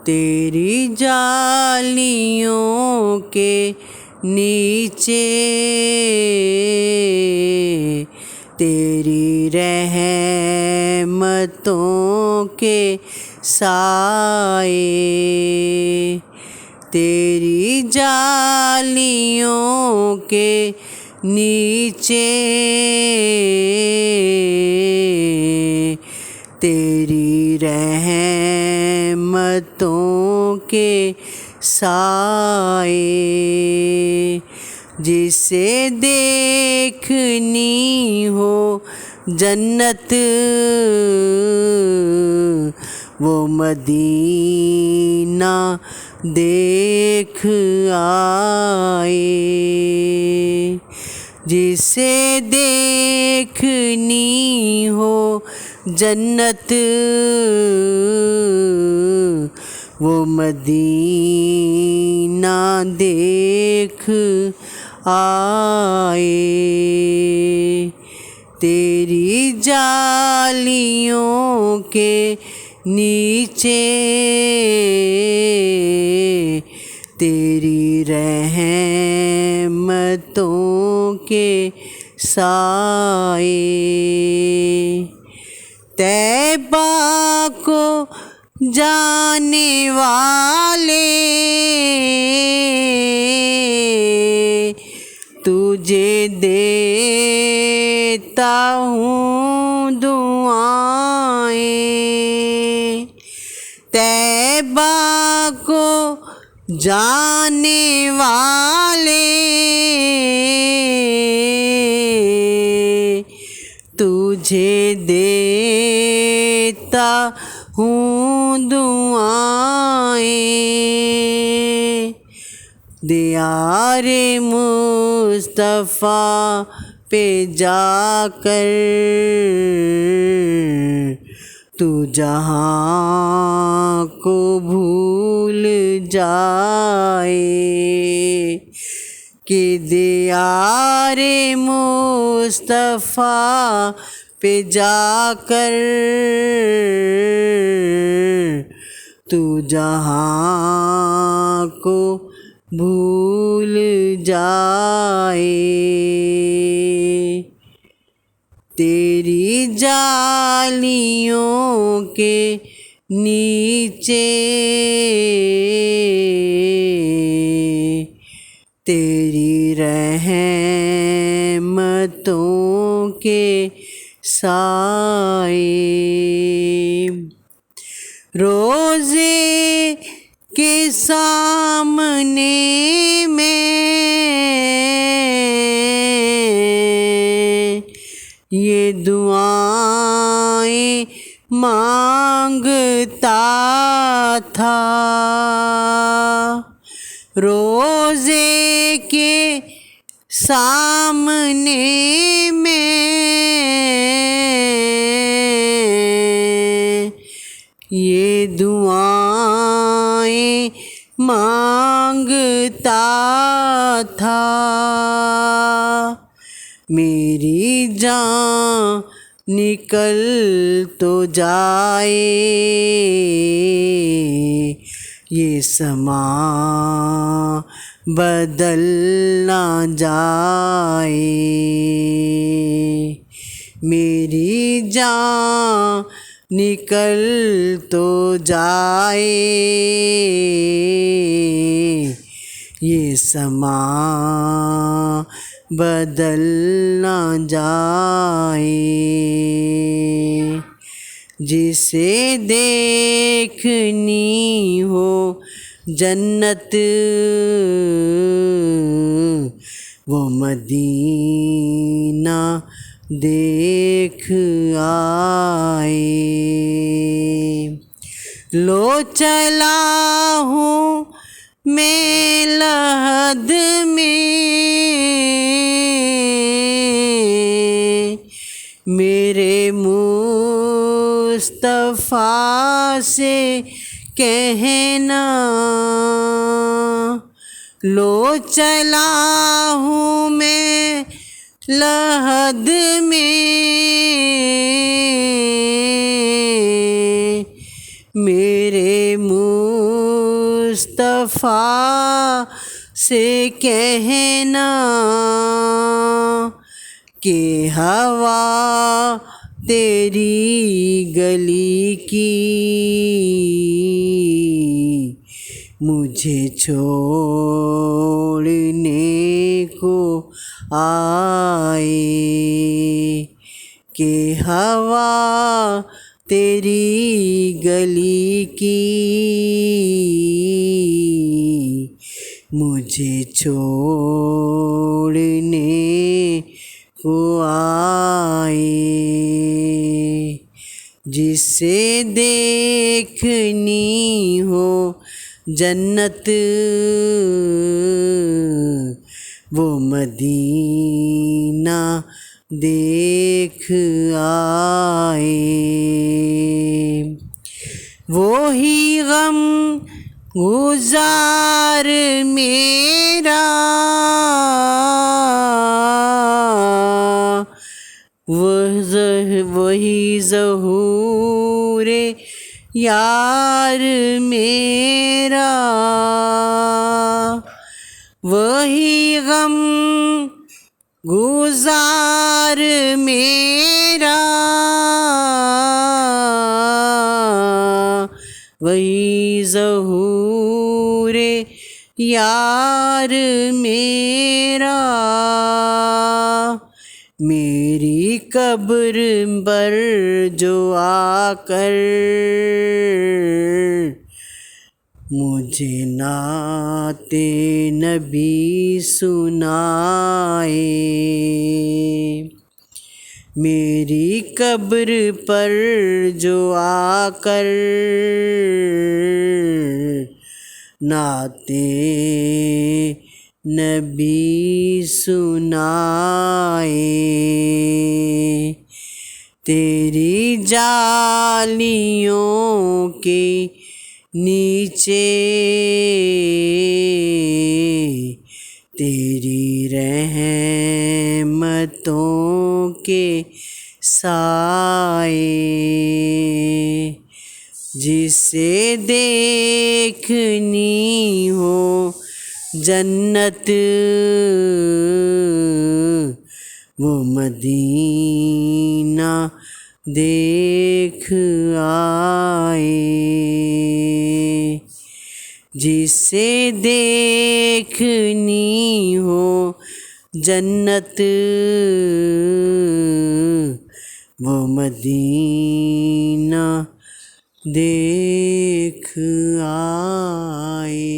तेरी जालियों के नीचे तेरी रहमतों के साए, तेरी जालियों के नीचे तेरी रहमतों के साए, जिसे देखनी हो जन्नत वो मदीना देख आए, जिसे देखनी हो जन्नत वो मदीना देख आए। तेरी जालियों के नीचे तेरी रहमतों के साए, तैबा को जाने वाले तुझे देता हूँ दुआएं, तैबा को जाने वाले तुझे देता हूँ दुआएं। दियारे मुस्तफ़ा पे जाकर तू जहाँ को भूल जाए, कि दियारे मुस्तफ़ा पे जाकर तू जहाँ को भूल जाए। तेरी जालियों के नीचे तेरी रहमतों के साए, रोज़े के सामने में ये दुआएं मांगता था, रोज़े के सामने में ये दुआएं मांगता था। मेरी जान निकल तो जाए ये समा बदल ना जाए, मेरी जान निकल तो जाए ये समा बदल ना जाए, जिसे देखनी हो जन्नत वो मदीना देख आए। लो चला हूँ मैं लहद में मेरे मुस्तफ़ा से कहना, लो चला हूँ मैं लहद में मेरे मुस्तफ़ा से कहना कि हवा तेरी गली की मुझे छोड़ने को आए, कि हवा तेरी गली की मुझे छोड़ने को आए। जिसे देखनी हो जन्नत वो मदीना देख आए। वो ही गम गुजार मेरा वही ज़हूरे यार मेरा, वही गम गुजार मेरा, वही ज़हूरे यार मेरा। मेरी कब्र पर जो आकर मुझे नाते नबी सुनाए, मेरी कब्र पर जो आकर नाते नबी सुनाए। तेरी जालियों के नीचे तेरी रहमतों के साए, जिसे देखनी हो जन्नत वो मदीना देख आए। जिसे देखनी हो जन्नत वो मदीना देख आए।